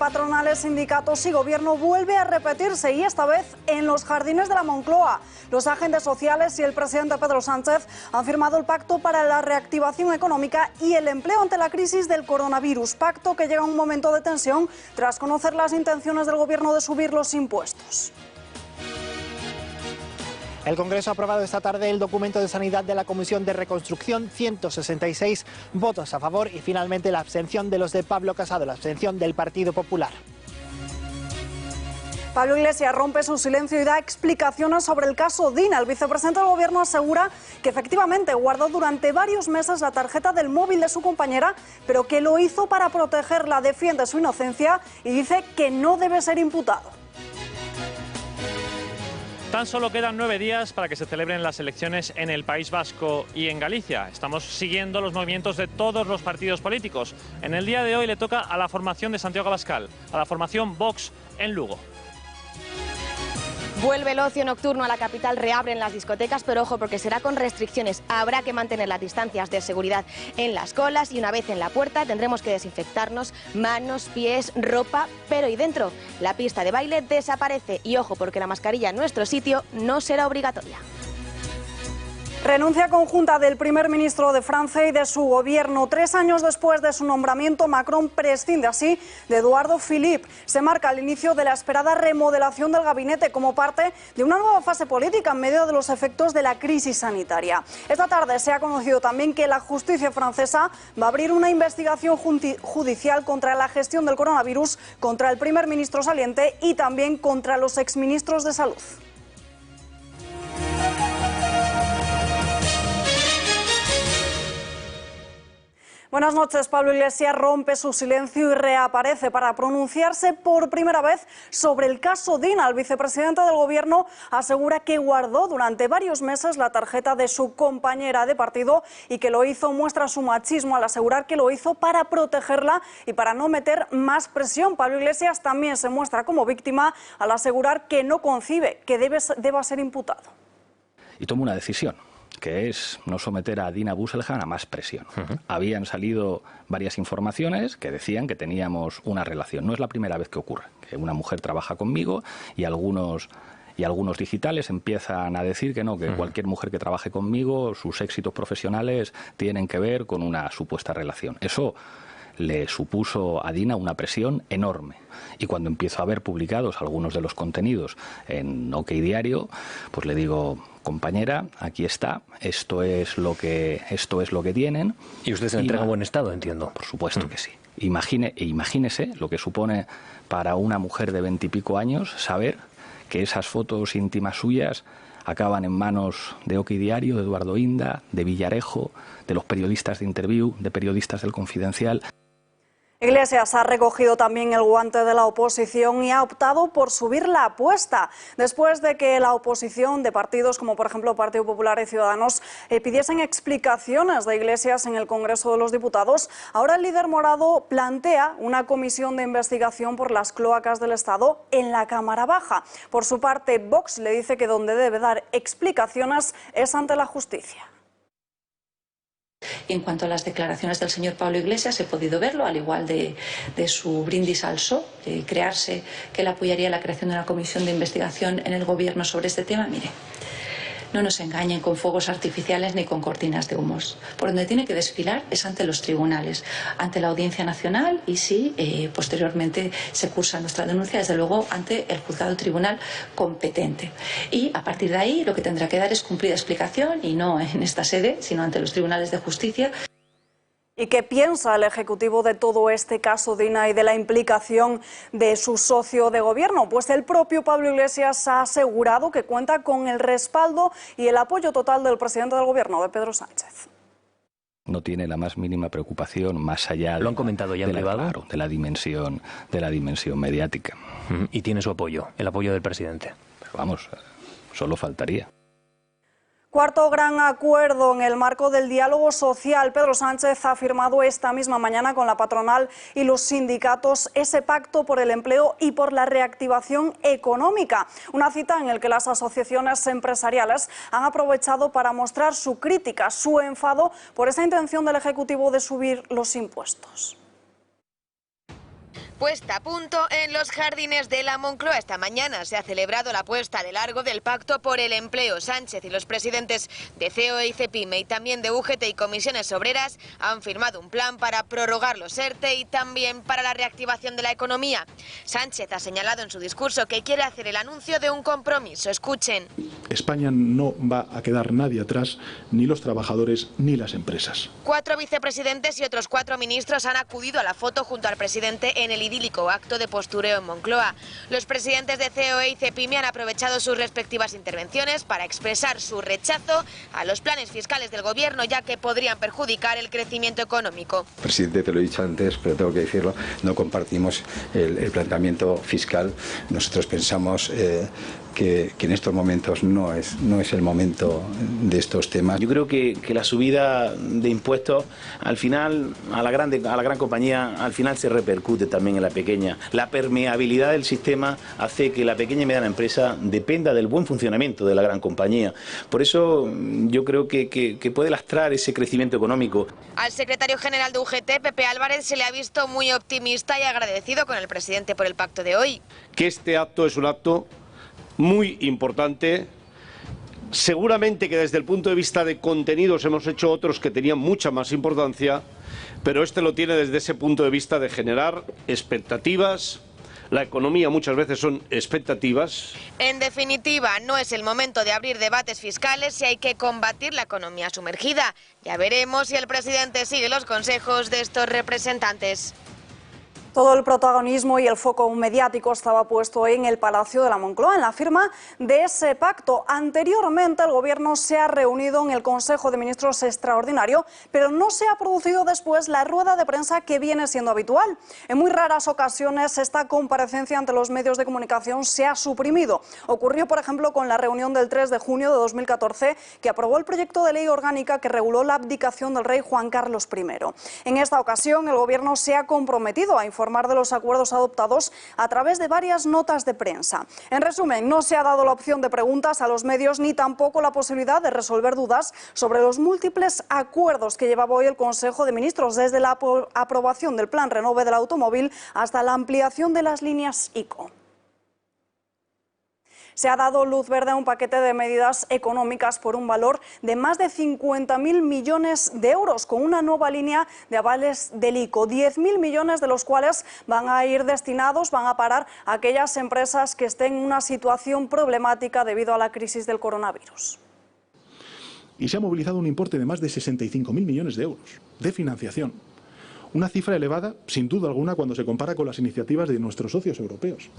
patronales, sindicatos y gobierno vuelve a repetirse, y esta vez en los jardines de la Moncloa. Los agentes sociales y el presidente Pedro Sánchez han firmado el pacto para la reactivación económica y el empleo ante la crisis del coronavirus. Pacto que llega a un momento de tensión tras conocer las intenciones del gobierno de subir los impuestos. El Congreso ha aprobado esta tarde el documento de sanidad de la Comisión de Reconstrucción, 166 votos a favor y finalmente la abstención de los de Pablo Casado, la abstención del Partido Popular. Pablo Iglesias rompe su silencio y da explicaciones sobre el caso Dina. El vicepresidente del Gobierno asegura que efectivamente guardó durante varios meses la tarjeta del móvil de su compañera, pero que lo hizo para protegerla, defiende su inocencia y dice que no debe ser imputado. Tan solo quedan 9 días para que se celebren las elecciones en el País Vasco y en Galicia. Estamos siguiendo los movimientos de todos los partidos políticos. En el día de hoy le toca a la formación de Santiago Abascal, a la formación Vox en Lugo. Vuelve el ocio nocturno a la capital, reabren las discotecas, pero ojo porque será con restricciones. Habrá que mantener las distancias de seguridad en las colas y una vez en la puerta tendremos que desinfectarnos manos, pies, ropa, pero ¿y dentro? La pista de baile desaparece y ojo porque la mascarilla en nuestro sitio no será obligatoria. Renuncia conjunta del primer ministro de Francia y de su gobierno. 3 años después de su nombramiento, Macron prescinde así de Eduardo Philippe. Se marca el inicio de la esperada remodelación del gabinete como parte de una nueva fase política en medio de los efectos de la crisis sanitaria. Esta tarde se ha conocido también que la justicia francesa va a abrir una investigación judicial contra la gestión del coronavirus, contra el primer ministro saliente y también contra los exministros de Salud. Buenas noches. Pablo Iglesias rompe su silencio y reaparece para pronunciarse por primera vez sobre el caso Dina. El vicepresidente del Gobierno asegura que guardó durante varios meses la tarjeta de su compañera de partido y que lo hizo, muestra su machismo al asegurar que lo hizo para protegerla y para no meter más presión. Pablo Iglesias también se muestra como víctima al asegurar que no concibe que deba ser imputado. Y toma una decisión, que es no someter a Dina Büselham a más presión. Habían salido varias informaciones que decían que teníamos una relación. No es la primera vez que ocurre, que una mujer trabaja conmigo y algunos digitales empiezan a decir que no, que cualquier mujer que trabaje conmigo, sus éxitos profesionales tienen que ver con una supuesta relación. Eso le supuso a Dina una presión enorme. Y cuando empiezo a ver publicados algunos de los contenidos en OK Diario, pues le digo: compañera, aquí está, esto es lo que tienen. Y usted se entrega en buen estado, entiendo. Por supuesto que sí. Imagínese lo que supone para una mujer de 20 y pico años saber que esas fotos íntimas suyas acaban en manos de OK Diario, de Eduardo Inda, de Villarejo, de los periodistas de Interview, de periodistas del Confidencial. Iglesias ha recogido también el guante de la oposición y ha optado por subir la apuesta. Después de que la oposición de partidos como por ejemplo Partido Popular y Ciudadanos pidiesen explicaciones de Iglesias en el Congreso de los Diputados, ahora el líder morado plantea una comisión de investigación por las cloacas del Estado en la Cámara Baja. Por su parte, Vox le dice que donde debe dar explicaciones es ante la justicia. Y en cuanto a las declaraciones del señor Pablo Iglesias, he podido verlo, al igual de su brindis al PSOE, de crearse que él apoyaría la creación de una comisión de investigación en el Gobierno sobre este tema. Mire, no nos engañen con fuegos artificiales ni con cortinas de humos. Por donde tiene que desfilar es ante los tribunales, ante la Audiencia Nacional y si posteriormente se cursa nuestra denuncia, desde luego ante el juzgado tribunal competente. Y a partir de ahí lo que tendrá que dar es cumplida explicación y no en esta sede, sino ante los tribunales de justicia. ¿Y qué piensa el Ejecutivo de todo este caso Dina y de la implicación de su socio de gobierno? Pues el propio Pablo Iglesias ha asegurado que cuenta con el respaldo y el apoyo total del presidente del Gobierno, de Pedro Sánchez. No tiene la más mínima preocupación más allá ¿Lo han comentado ya en privado? Claro, de la dimensión mediática. Y tiene su apoyo, el apoyo del presidente. Pero vamos, solo faltaría. Cuarto gran acuerdo en el marco del diálogo social. Pedro Sánchez ha firmado esta misma mañana con la patronal y los sindicatos ese pacto por el empleo y por la reactivación económica. Una cita en la que las asociaciones empresariales han aprovechado para mostrar su crítica, su enfado por esa intención del Ejecutivo de subir los impuestos. Puesta a punto en los jardines de la Moncloa. Esta mañana se ha celebrado la puesta de largo del Pacto por el Empleo. Sánchez y los presidentes de COE y CEPIME y también de UGT y Comisiones Obreras han firmado un plan para prorrogar los ERTE y también para la reactivación de la economía. Sánchez ha señalado en su discurso que quiere hacer el anuncio de un compromiso. Escuchen. España no va a quedar nadie atrás, ni los trabajadores ni las empresas. 4 vicepresidentes y otros 4 ministros han acudido a la foto junto al presidente en el idílico acto de postureo en Moncloa. Los presidentes de COE y CEPIME han aprovechado sus respectivas intervenciones para expresar su rechazo a los planes fiscales del gobierno, ya que podrían perjudicar el crecimiento económico. Presidente, te lo he dicho antes, pero tengo que decirlo, no compartimos el planteamiento fiscal. Nosotros pensamos que en estos momentos no es el momento de estos temas. Yo creo que la subida de impuestos al final a la gran compañía al final se repercute también en la pequeña. La permeabilidad del sistema hace que la pequeña y mediana empresa dependa del buen funcionamiento de la gran compañía. Por eso yo creo que puede lastrar ese crecimiento económico. Al secretario general de UGT, Pepe Álvarez, se le ha visto muy optimista y agradecido con el presidente por el pacto de hoy. Que este acto es un acto muy importante. Seguramente que desde el punto de vista de contenidos hemos hecho otros que tenían mucha más importancia, pero este lo tiene desde ese punto de vista de generar expectativas. La economía muchas veces son expectativas. En definitiva, no es el momento de abrir debates fiscales si hay que combatir la economía sumergida. Ya veremos si el presidente sigue los consejos de estos representantes. Todo el protagonismo y el foco mediático estaba puesto en el Palacio de la Moncloa, en la firma de ese pacto. Anteriormente el Gobierno se ha reunido en el Consejo de Ministros extraordinario, pero no se ha producido después la rueda de prensa que viene siendo habitual. En muy raras ocasiones esta comparecencia ante los medios de comunicación se ha suprimido. Ocurrió, por ejemplo, con la reunión del 3 de junio de 2014, que aprobó el proyecto de ley orgánica que reguló la abdicación del rey Juan Carlos I. En esta ocasión el Gobierno se ha comprometido a informar de los acuerdos adoptados a través de varias notas de prensa. En resumen, no se ha dado la opción de preguntas a los medios ni tampoco la posibilidad de resolver dudas sobre los múltiples acuerdos que llevaba hoy el Consejo de Ministros, desde la aprobación del Plan Renove del automóvil hasta la ampliación de las líneas ICO. Se ha dado luz verde a un paquete de medidas económicas por un valor de más de 50.000 millones de euros, con una nueva línea de avales del ICO. 10.000 millones de los cuales van a ir destinados, van a parar a aquellas empresas que estén en una situación problemática debido a la crisis del coronavirus. Y se ha movilizado un importe de más de 65.000 millones de euros de financiación. Una cifra elevada, sin duda alguna, cuando se compara con las iniciativas de nuestros socios europeos.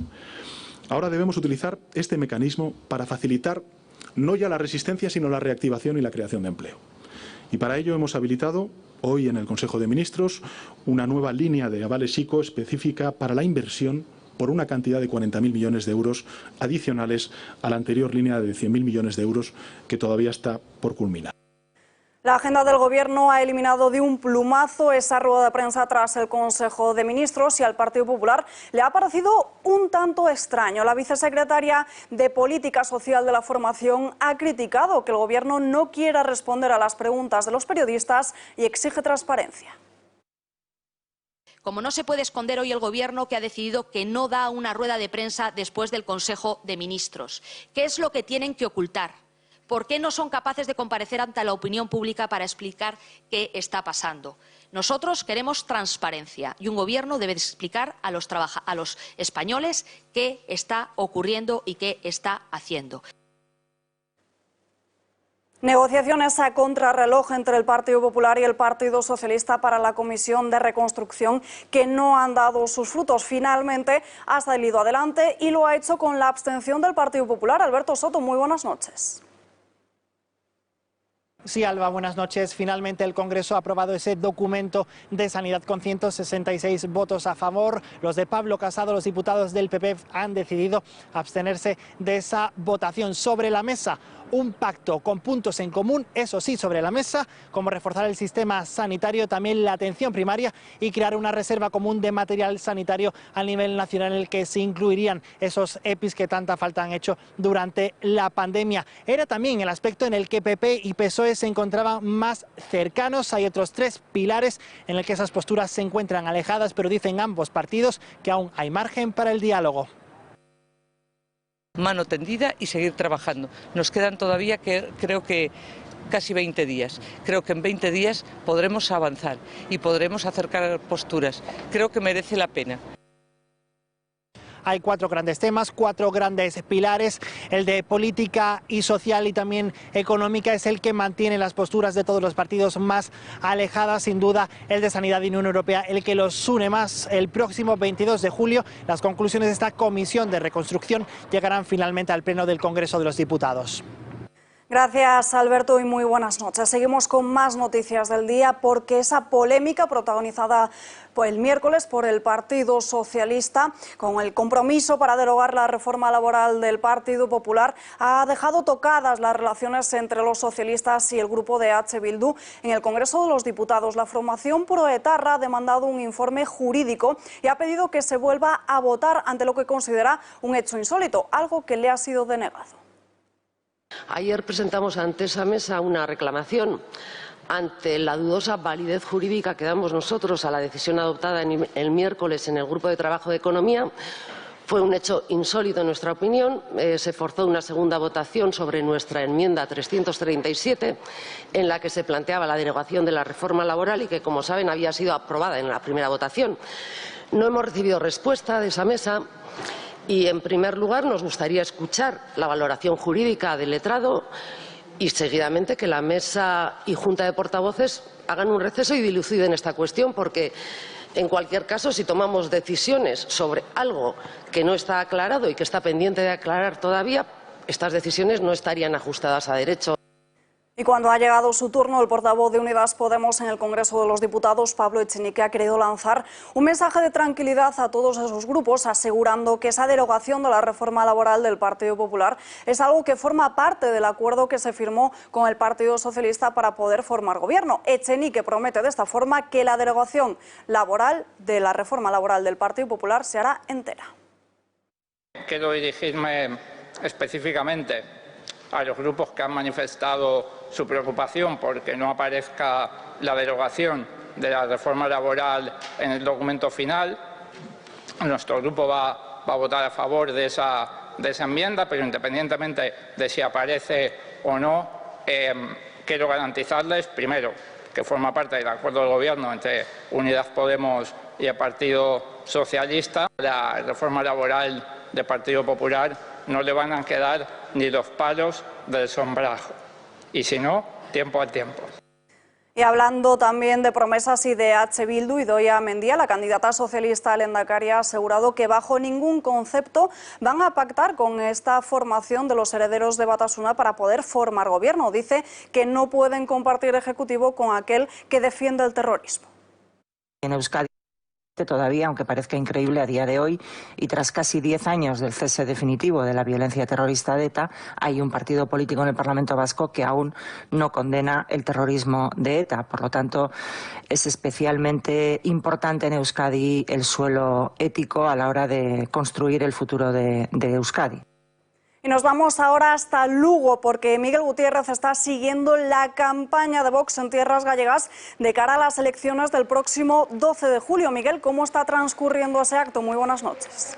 Ahora debemos utilizar este mecanismo para facilitar no ya la resistencia, sino la reactivación y la creación de empleo. Y para ello hemos habilitado hoy en el Consejo de Ministros una nueva línea de avales ICO específica para la inversión por una cantidad de 40.000 millones de euros adicionales a la anterior línea de 100.000 millones de euros que todavía está por culminar. La agenda del Gobierno ha eliminado de un plumazo esa rueda de prensa tras el Consejo de Ministros y al Partido Popular le ha parecido un tanto extraño. La vicesecretaria de Política Social de la formación ha criticado que el Gobierno no quiera responder a las preguntas de los periodistas y exige transparencia. Como no se puede esconder hoy el Gobierno, que ha decidido que no da una rueda de prensa después del Consejo de Ministros. ¿Qué es lo que tienen que ocultar? ¿Por qué no son capaces de comparecer ante la opinión pública para explicar qué está pasando? Nosotros queremos transparencia y un Gobierno debe explicar a los españoles qué está ocurriendo y qué está haciendo. Negociaciones a contrarreloj entre el Partido Popular y el Partido Socialista para la Comisión de Reconstrucción que no han dado sus frutos. Finalmente ha salido adelante y lo ha hecho con la abstención del Partido Popular. Alberto Soto, muy buenas noches. Sí, Alba, buenas noches. Finalmente el Congreso ha aprobado ese documento de sanidad con 166 votos a favor. Los de Pablo Casado, los diputados del PP, han decidido abstenerse de esa votación. Sobre la mesa, un pacto con puntos en común, eso sí, sobre la mesa, como reforzar el sistema sanitario, también la atención primaria y crear una reserva común de material sanitario a nivel nacional en el que se incluirían esos EPIs que tanta falta han hecho durante la pandemia. Era también el aspecto en el que PP y PSOE se encontraban más cercanos. Hay otros tres pilares en el que esas posturas se encuentran alejadas, pero dicen ambos partidos que aún hay margen para el diálogo. Mano tendida y seguir trabajando. Nos quedan todavía, creo que casi 20 días. Creo que en 20 días podremos avanzar y podremos acercar posturas. Creo que merece la pena. Hay cuatro grandes temas, cuatro grandes pilares. El de política y social y también económica es el que mantiene las posturas de todos los partidos más alejadas. Sin duda, el de Sanidad y Unión Europea, el que los une más. El próximo 22 de julio, las conclusiones de esta comisión de reconstrucción llegarán finalmente al Pleno del Congreso de los Diputados. Gracias, Alberto, y muy buenas noches. Seguimos con más noticias del día porque esa polémica protagonizada el miércoles por el Partido Socialista con el compromiso para derogar la reforma laboral del Partido Popular ha dejado tocadas las relaciones entre los socialistas y el grupo de H. Bildu. En el Congreso de los Diputados, la formación proetarra ha demandado un informe jurídico y ha pedido que se vuelva a votar ante lo que considera un hecho insólito, algo que le ha sido denegado. Ayer presentamos ante esa mesa una reclamación ante la dudosa validez jurídica que damos nosotros a la decisión adoptada el miércoles en el Grupo de Trabajo de Economía. Fue un hecho insólito en nuestra opinión. Se forzó una segunda votación sobre nuestra enmienda 337, en la que se planteaba la derogación de la reforma laboral y que, como saben, había sido aprobada en la primera votación. No hemos recibido respuesta de esa mesa. Y, en primer lugar, nos gustaría escuchar la valoración jurídica del letrado y, seguidamente, que la mesa y junta de portavoces hagan un receso y diluciden esta cuestión, porque, en cualquier caso, si tomamos decisiones sobre algo que no está aclarado y que está pendiente de aclarar todavía, estas decisiones no estarían ajustadas a derecho. Y cuando ha llegado su turno, el portavoz de Unidas Podemos en el Congreso de los Diputados, Pablo Echenique, ha querido lanzar un mensaje de tranquilidad a todos esos grupos, asegurando que esa derogación de la reforma laboral del Partido Popular es algo que forma parte del acuerdo que se firmó con el Partido Socialista para poder formar gobierno. Echenique promete de esta forma que la derogación laboral de la reforma laboral del Partido Popular se hará entera. Quiero dirigirme específicamente a los grupos que han manifestado su preocupación porque no aparezca la derogación de la reforma laboral en el documento final. Nuestro grupo va a votar a favor de esa enmienda, pero independientemente de si aparece o no, quiero garantizarles, primero, que forma parte del acuerdo de gobierno entre Unidas Podemos y el Partido Socialista. La reforma laboral del Partido Popular no le van a quedar ni los palos del sombrajo. Y si no, tiempo al tiempo. Y hablando también de promesas y de H. Bildu, Idoia Mendia, la candidata socialista al Lehendakari, ha asegurado que bajo ningún concepto van a pactar con esta formación de los herederos de Batasuna para poder formar gobierno. Dice que no pueden compartir ejecutivo con aquel que defiende el terrorismo. En Euskadi todavía, aunque parezca increíble a día de hoy, y tras casi 10 años del cese definitivo de la violencia terrorista de ETA, hay un partido político en el Parlamento Vasco que aún no condena el terrorismo de ETA. Por lo tanto, es especialmente importante en Euskadi el suelo ético a la hora de construir el futuro de Euskadi. Y nos vamos ahora hasta Lugo, porque Miguel Gutiérrez está siguiendo la campaña de Vox en tierras gallegas de cara a las elecciones del próximo 12 de julio. Miguel, ¿cómo está transcurriendo ese acto? Muy buenas noches.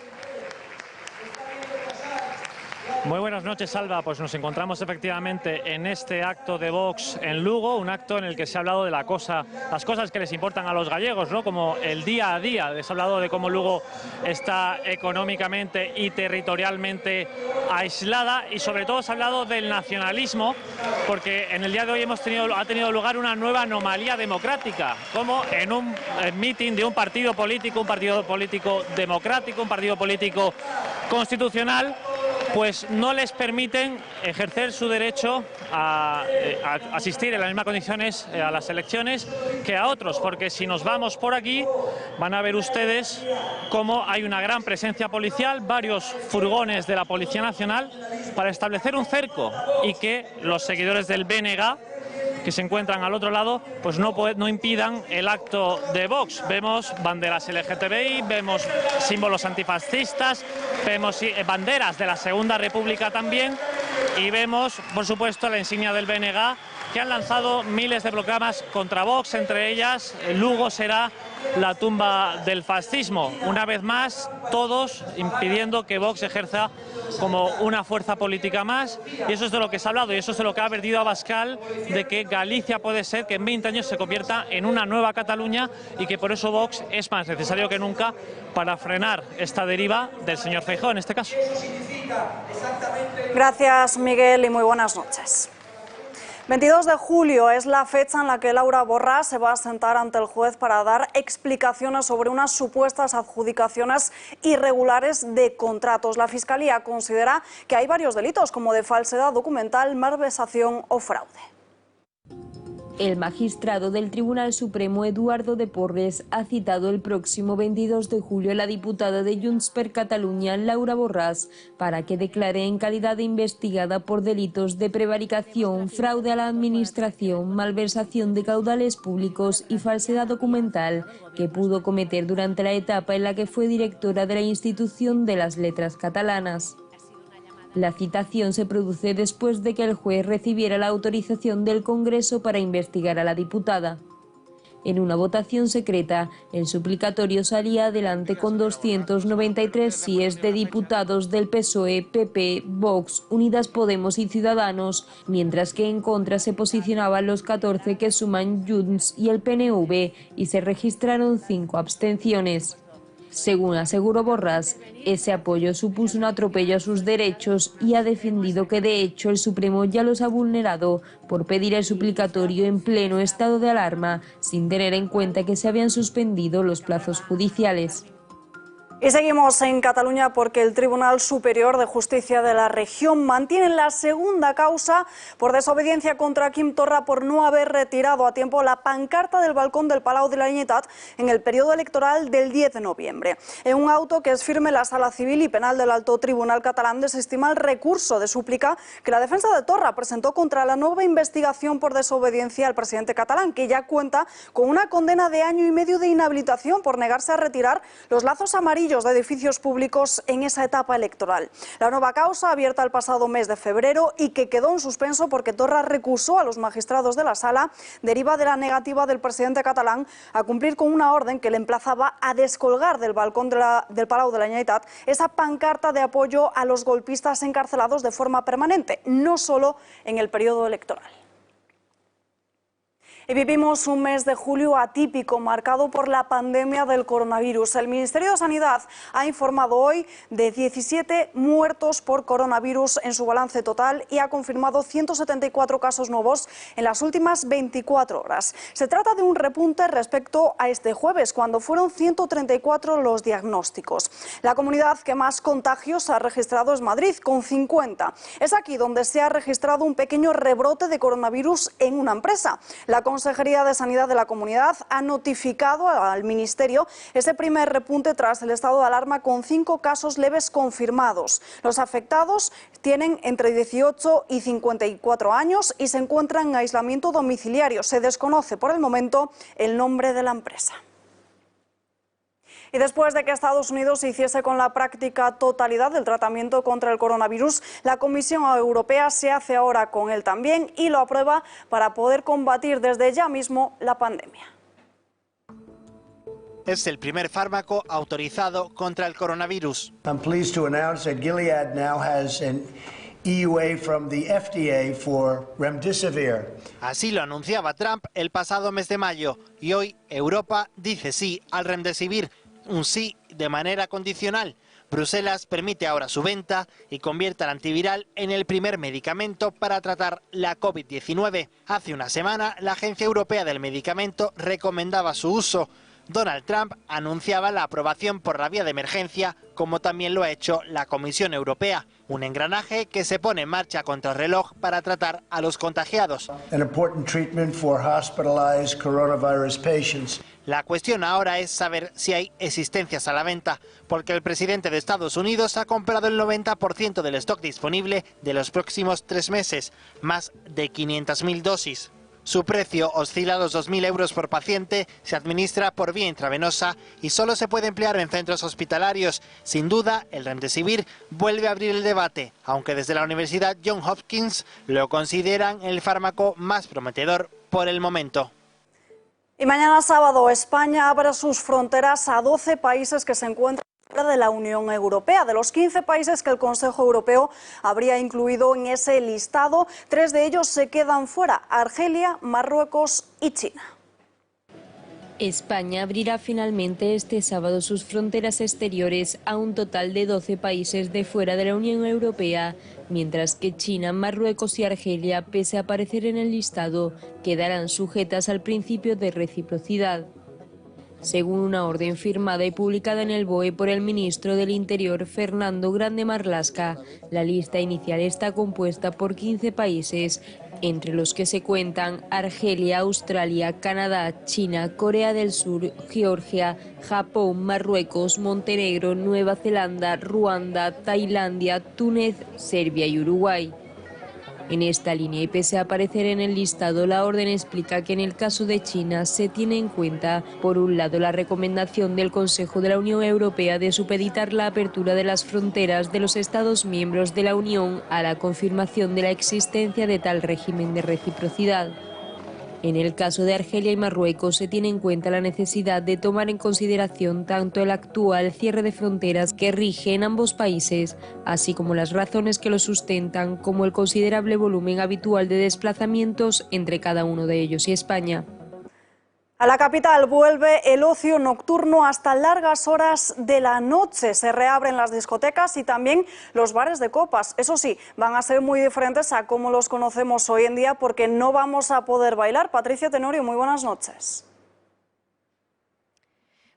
Muy buenas noches, Salva. Pues nos encontramos efectivamente en este acto de Vox en Lugo, un acto en el que se ha hablado de las cosas que les importan a los gallegos, ¿no? Como el día a día. Les ha hablado de cómo Lugo está económicamente y territorialmente aislada, y sobre todo se ha hablado del nacionalismo, porque en el día de hoy ha tenido lugar una nueva anomalía democrática, como en un mitin de un partido político democrático, un partido político constitucional, pues no les permiten ejercer su derecho a asistir en las mismas condiciones a las elecciones que a otros, porque si nos vamos por aquí van a ver ustedes cómo hay una gran presencia policial, varios furgones de la Policía Nacional para establecer un cerco y que los seguidores del BNG que se encuentran al otro lado, pues no impidan el acto de Vox. Vemos banderas LGTBI, vemos símbolos antifascistas, vemos banderas de la Segunda República también y vemos, por supuesto, la insignia del BNG, que han lanzado miles de proclamas contra Vox, entre ellas Lugo será la tumba del fascismo. Una vez más, todos impidiendo que Vox ejerza como una fuerza política más, y eso es de lo que se ha hablado y eso es de lo que ha advertido Abascal, de que Galicia puede ser que en 20 años se convierta en una nueva Cataluña y que por eso Vox es más necesario que nunca para frenar esta deriva del señor Feijóo en este caso. Gracias, Miguel, y muy buenas noches. 22 de julio es la fecha en la que Laura Borràs se va a sentar ante el juez para dar explicaciones sobre unas supuestas adjudicaciones irregulares de contratos. La Fiscalía considera que hay varios delitos, como de falsedad documental, malversación o fraude. El magistrado del Tribunal Supremo, Eduardo de Porres, ha citado el próximo 22 de julio a la diputada de Junts per Catalunya, Laura Borràs, para que declare en calidad de investigada por delitos de prevaricación, fraude a la administración, malversación de caudales públicos y falsedad documental que pudo cometer durante la etapa en la que fue directora de la Institución de las Letras Catalanas. La citación se produce después de que el juez recibiera la autorización del Congreso para investigar a la diputada. En una votación secreta, el suplicatorio salía adelante con 293 síes de diputados del PSOE, PP, Vox, Unidas Podemos y Ciudadanos, mientras que en contra se posicionaban los 14 que suman Junts y el PNV y se registraron 5 abstenciones. Según aseguró Borràs, ese apoyo supuso un atropello a sus derechos y ha defendido que de hecho el Supremo ya los ha vulnerado por pedir el suplicatorio en pleno estado de alarma, sin tener en cuenta que se habían suspendido los plazos judiciales. Y seguimos en Cataluña porque el Tribunal Superior de Justicia de la región mantiene la segunda causa por desobediencia contra Quim Torra por no haber retirado a tiempo la pancarta del balcón del Palau de la Generalitat en el periodo electoral del 10 de noviembre. En un auto que es firme, la Sala Civil y Penal del Alto Tribunal catalán desestima el recurso de súplica que la defensa de Torra presentó contra la nueva investigación por desobediencia al presidente catalán, que ya cuenta con una condena de 1 año y medio de inhabilitación por negarse a retirar los lazos amarillos de edificios públicos en esa etapa electoral. La nueva causa, abierta el pasado mes de febrero y que quedó en suspenso porque Torra recusó a los magistrados de la sala, deriva de la negativa del presidente catalán a cumplir con una orden que le emplazaba a descolgar del balcón del Palau de la Generalitat esa pancarta de apoyo a los golpistas encarcelados de forma permanente, no solo en el periodo electoral. Y vivimos un mes de julio atípico, marcado por la pandemia del coronavirus. El Ministerio de Sanidad ha informado hoy de 17 muertos por coronavirus en su balance total y ha confirmado 174 casos nuevos en las últimas 24 horas. Se trata de un repunte respecto a este jueves, cuando fueron 134 los diagnósticos. La comunidad que más contagios ha registrado es Madrid, con 50. Es aquí donde se ha registrado un pequeño rebrote de coronavirus en una empresa. La Consejería de Sanidad de la Comunidad ha notificado al Ministerio ese primer repunte tras el estado de alarma, con 5 casos leves confirmados. Los afectados tienen entre 18 y 54 años y se encuentran en aislamiento domiciliario. Se desconoce por el momento el nombre de la empresa. Y después de que Estados Unidos se hiciese con la práctica totalidad del tratamiento contra el coronavirus, la Comisión Europea se hace ahora con él también y lo aprueba para poder combatir desde ya mismo la pandemia. Es el primer fármaco autorizado contra el coronavirus. I'm pleased to announce that Gilead now has an EUA from the FDA for Remdesivir. Así lo anunciaba Trump el pasado mes de mayo y hoy Europa dice sí al Remdesivir, un sí de manera condicional. Bruselas permite ahora su venta y convierte al antiviral en el primer medicamento para tratar la COVID-19. Hace una semana, la Agencia Europea del Medicamento recomendaba su uso. Donald Trump anunciaba la aprobación por la vía de emergencia, como también lo ha hecho la Comisión Europea. un engranaje que se pone en marcha contra el reloj para tratar a los contagiados. An important treatment for hospitalized coronavirus patients. La cuestión ahora es saber si hay existencias a la venta, porque el presidente de Estados Unidos ha comprado el 90% del stock disponible de los próximos 3 meses, más de 500.000 dosis. Su precio oscila los 2.000 euros por paciente, se administra por vía intravenosa y solo se puede emplear en centros hospitalarios. Sin duda, el Remdesivir vuelve a abrir el debate, aunque desde la Universidad Johns Hopkins lo consideran el fármaco más prometedor por el momento. Y mañana sábado España abre sus fronteras a 12 países que se encuentran fuera de la Unión Europea. De los 15 países que el Consejo Europeo habría incluido en ese listado, 3 de ellos se quedan fuera: Argelia, Marruecos y China. España abrirá finalmente este sábado sus fronteras exteriores a un total de 12 países de fuera de la Unión Europea, mientras que China, Marruecos y Argelia, pese a aparecer en el listado, quedarán sujetas al principio de reciprocidad. Según una orden firmada y publicada en el BOE por el ministro del Interior, Fernando Grande Marlaska, la lista inicial está compuesta por 15 países, entre los que se cuentan Argelia, Australia, Canadá, China, Corea del Sur, Georgia, Japón, Marruecos, Montenegro, Nueva Zelanda, Ruanda, Tailandia, Túnez, Serbia y Uruguay. En esta línea, y pese a aparecer en el listado, la orden explica que en el caso de China se tiene en cuenta, por un lado, la recomendación del Consejo de la Unión Europea de supeditar la apertura de las fronteras de los Estados miembros de la Unión a la confirmación de la existencia de tal régimen de reciprocidad. En el caso de Argelia y Marruecos se tiene en cuenta la necesidad de tomar en consideración tanto el actual cierre de fronteras que rige en ambos países, así como las razones que lo sustentan, como el considerable volumen habitual de desplazamientos entre cada uno de ellos y España. A la capital vuelve el ocio nocturno hasta largas horas de la noche. Se reabren las discotecas y también los bares de copas. Eso sí, van a ser muy diferentes a como los conocemos hoy en día, porque no vamos a poder bailar. Patricia Tenorio, muy buenas noches.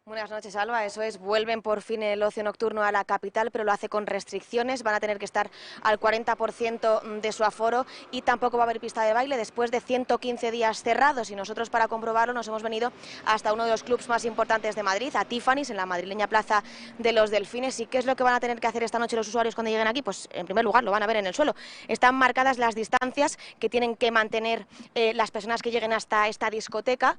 Buenas noches, Alba. Eso es, vuelven por fin el ocio nocturno a la capital, pero lo hace con restricciones. Van a tener que estar al 40% de su aforo y tampoco va a haber pista de baile después de 115 días cerrados. Y nosotros, para comprobarlo, nos hemos venido hasta uno de los clubs más importantes de Madrid, a Tiffany's, en la madrileña Plaza de los Delfines. ¿Y qué es lo que van a tener que hacer esta noche los usuarios cuando lleguen aquí? Pues, en primer lugar, lo van a ver en el suelo. Están marcadas las distancias que tienen que mantener las personas que lleguen hasta esta discoteca.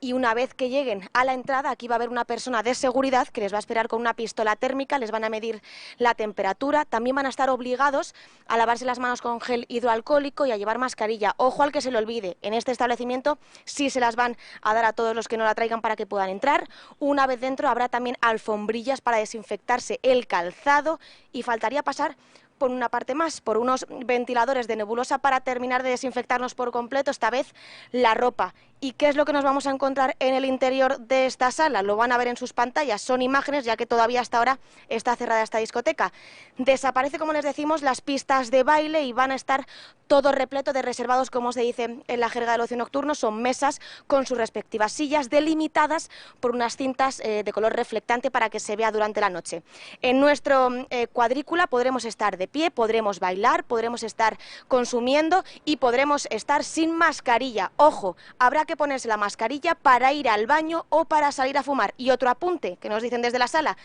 Y una vez que lleguen a la entrada, aquí va a haber una persona de seguridad que les va a esperar con una pistola térmica, les van a medir la temperatura. También van a estar obligados a lavarse las manos con gel hidroalcohólico y a llevar mascarilla. Ojo al que se lo olvide, en este establecimiento sí se las van a dar a todos los que no la traigan para que puedan entrar. Una vez dentro habrá también alfombrillas para desinfectarse el calzado y faltaría pasar por una parte más, por unos ventiladores de nebulosa para terminar de desinfectarnos por completo, esta vez la ropa. ¿Y qué es lo que nos vamos a encontrar en el interior de esta sala? Lo van a ver en sus pantallas, son imágenes, ya que todavía hasta ahora está cerrada esta discoteca. Desaparece, como les decimos, las pistas de baile y van a estar todo repleto de reservados, como se dice en la jerga del ocio nocturno. Son mesas con sus respectivas sillas delimitadas por unas cintas de color reflectante para que se vea durante la noche. En nuestro cuadrícula podremos estar de pie, podremos bailar, podremos estar consumiendo y podremos estar sin mascarilla. Ojo, habrá que ponerse la mascarilla para ir al baño o para salir a fumar. Y otro apunte que nos dicen desde la sala: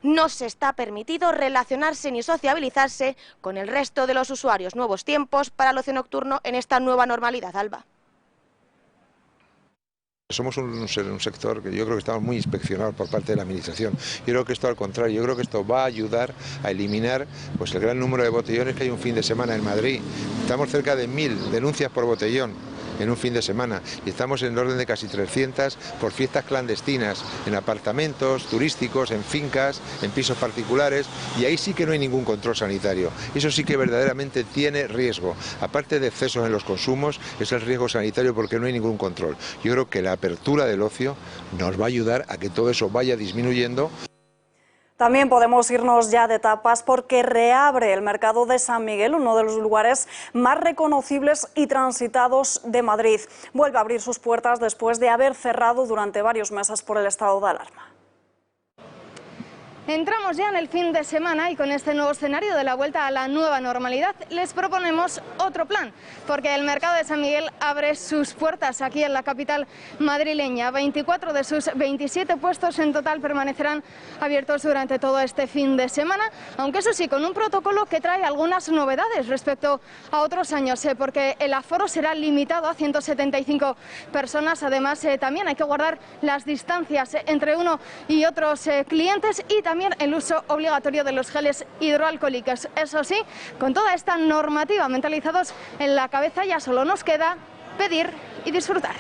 no se está permitido relacionarse ni sociabilizarse con el resto de los usuarios. Nuevos tiempos para el ocio nocturno en esta nueva normalidad, Alba. Somos un sector que yo creo que estamos muy inspeccionados por parte de la Administración. Yo creo que esto, al contrario, yo creo que esto va a ayudar a eliminar pues el gran número de botellones que hay un fin de semana en Madrid. Estamos cerca de 1000 denuncias por botellón en un fin de semana y estamos en el orden de casi 300 por fiestas clandestinas en apartamentos turísticos, en fincas, en pisos particulares, y ahí sí que no hay ningún control sanitario. Eso sí que verdaderamente tiene riesgo. Aparte de excesos en los consumos, es el riesgo sanitario porque no hay ningún control. Yo creo que la apertura del ocio nos va a ayudar a que todo eso vaya disminuyendo. También podemos irnos ya de tapas porque reabre el mercado de San Miguel, uno de los lugares más reconocibles y transitados de Madrid. Vuelve a abrir sus puertas después de haber cerrado durante varios meses por el estado de alarma. Entramos ya en el fin de semana y con este nuevo escenario de la vuelta a la nueva normalidad les proponemos otro plan, porque el mercado de San Miguel abre sus puertas aquí en la capital madrileña. 24 de sus 27 puestos en total permanecerán abiertos durante todo este fin de semana, aunque eso sí, con un protocolo que trae algunas novedades respecto a otros años, porque el aforo será limitado a 175 personas. Además, también hay que guardar las distancias entre uno y otros clientes y también el uso obligatorio de los geles hidroalcohólicos. Eso sí, con toda esta normativa mentalizados en la cabeza, ya solo nos queda pedir y disfrutar.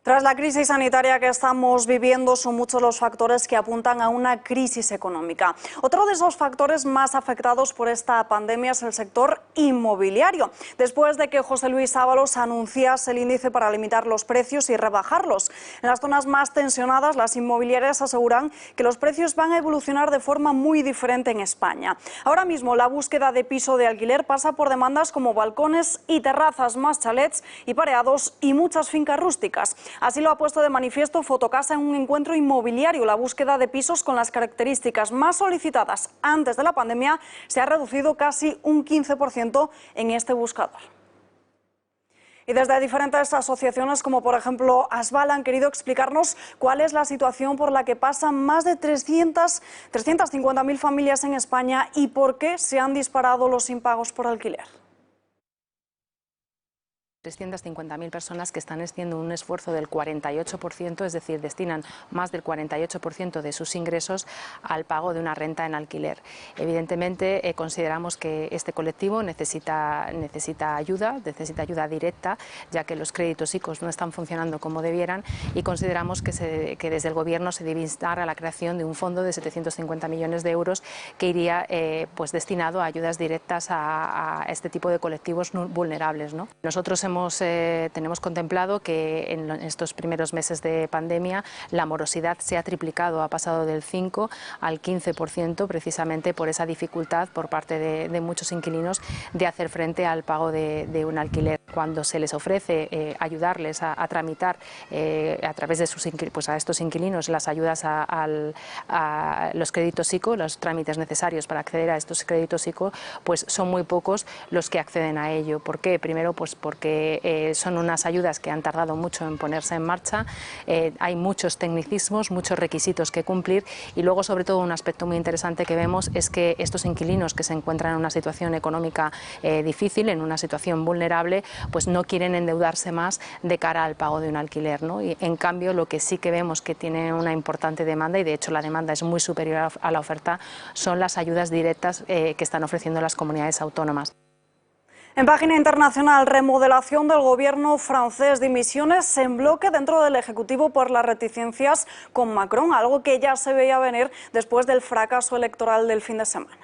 Tras la crisis sanitaria que estamos viviendo, son muchos los factores que apuntan a una crisis económica. Otro de esos factores más afectados por esta pandemia es el sector inmobiliario. Después de que José Luis Ábalos anunciase el índice para limitar los precios y rebajarlos. En las zonas más tensionadas, las inmobiliarias aseguran que los precios van a evolucionar de forma muy diferente en España. Ahora mismo, la búsqueda de piso de alquiler pasa por demandas como balcones y terrazas, más chalets y pareados y muchas fincas rústicas. Así lo ha puesto de manifiesto Fotocasa en un encuentro inmobiliario. La búsqueda de pisos con las características más solicitadas antes de la pandemia se ha reducido casi un 15% en este buscador. Y desde diferentes asociaciones, como por ejemplo Asbal, han querido explicarnos cuál es la situación por la que pasan más de 350.000 familias en España y por qué se han disparado los impagos por alquiler. 350.000 personas que están haciendo un esfuerzo del 48%, es decir, destinan más del 48% de sus ingresos al pago de una renta en alquiler. Evidentemente, consideramos que este colectivo necesita ayuda directa, ya que los créditos ICOs no están funcionando como debieran, y consideramos que desde el Gobierno se debe instar a la creación de un fondo de 750 millones de euros que iría pues destinado a ayudas directas a este tipo de colectivos vulnerables, ¿no? Nosotros tenemos contemplado que en estos primeros meses de pandemia la morosidad se ha triplicado, ha pasado del 5 al 15%, precisamente por esa dificultad por parte de muchos inquilinos de hacer frente al pago de un alquiler. Cuando se les ofrece ayudarles a tramitar a través de a estos inquilinos las ayudas a los créditos ICO, los trámites necesarios para acceder a estos créditos ICO, pues son muy pocos los que acceden a ello. ¿Por qué? Primero, pues porque son unas ayudas que han tardado mucho en ponerse en marcha, hay muchos tecnicismos, muchos requisitos que cumplir, y luego, sobre todo, un aspecto muy interesante que vemos es que estos inquilinos que se encuentran en una situación económica difícil, en una situación vulnerable, pues no quieren endeudarse más de cara al pago de un alquiler, ¿no? Y en cambio, lo que sí que vemos que tiene una importante demanda, y de hecho la demanda es muy superior a la oferta, son las ayudas directas que están ofreciendo las comunidades autónomas. En página internacional, remodelación del gobierno francés, dimisiones en bloque dentro del Ejecutivo por las reticencias con Macron, algo que ya se veía venir después del fracaso electoral del fin de semana.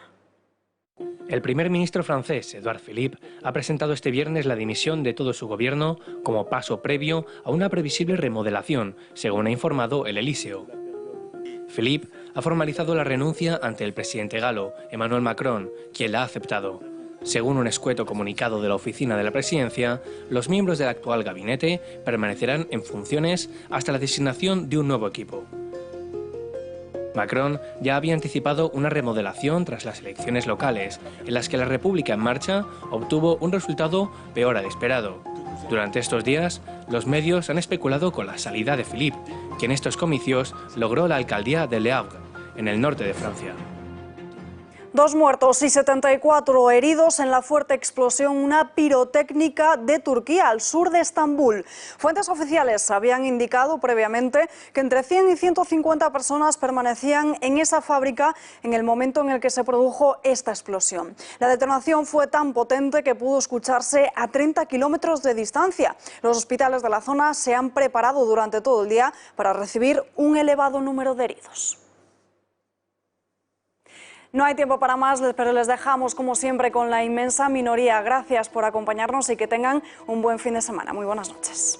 El primer ministro francés, Édouard Philippe, ha presentado este viernes la dimisión de todo su gobierno como paso previo a una previsible remodelación, según ha informado el Elíseo. Philippe ha formalizado la renuncia ante el presidente galo, Emmanuel Macron, quien la ha aceptado. Según un escueto comunicado de la oficina de la presidencia, los miembros del actual gabinete permanecerán en funciones hasta la designación de un nuevo equipo. Macron ya había anticipado una remodelación tras las elecciones locales, en las que la República en Marcha obtuvo un resultado peor al esperado. Durante estos días, los medios han especulado con la salida de Philippe, que en estos comicios logró la alcaldía de Le Havre, en el norte de Francia. 2 muertos y 74 heridos en la fuerte explosión, una pirotécnica de Turquía, al sur de Estambul. Fuentes oficiales habían indicado previamente que entre 100 y 150 personas permanecían en esa fábrica en el momento en el que se produjo esta explosión. La detonación fue tan potente que pudo escucharse a 30 kilómetros de distancia. Los hospitales de la zona se han preparado durante todo el día para recibir un elevado número de heridos. No hay tiempo para más, pero les dejamos como siempre con la inmensa minoría. Gracias por acompañarnos y que tengan un buen fin de semana. Muy buenas noches.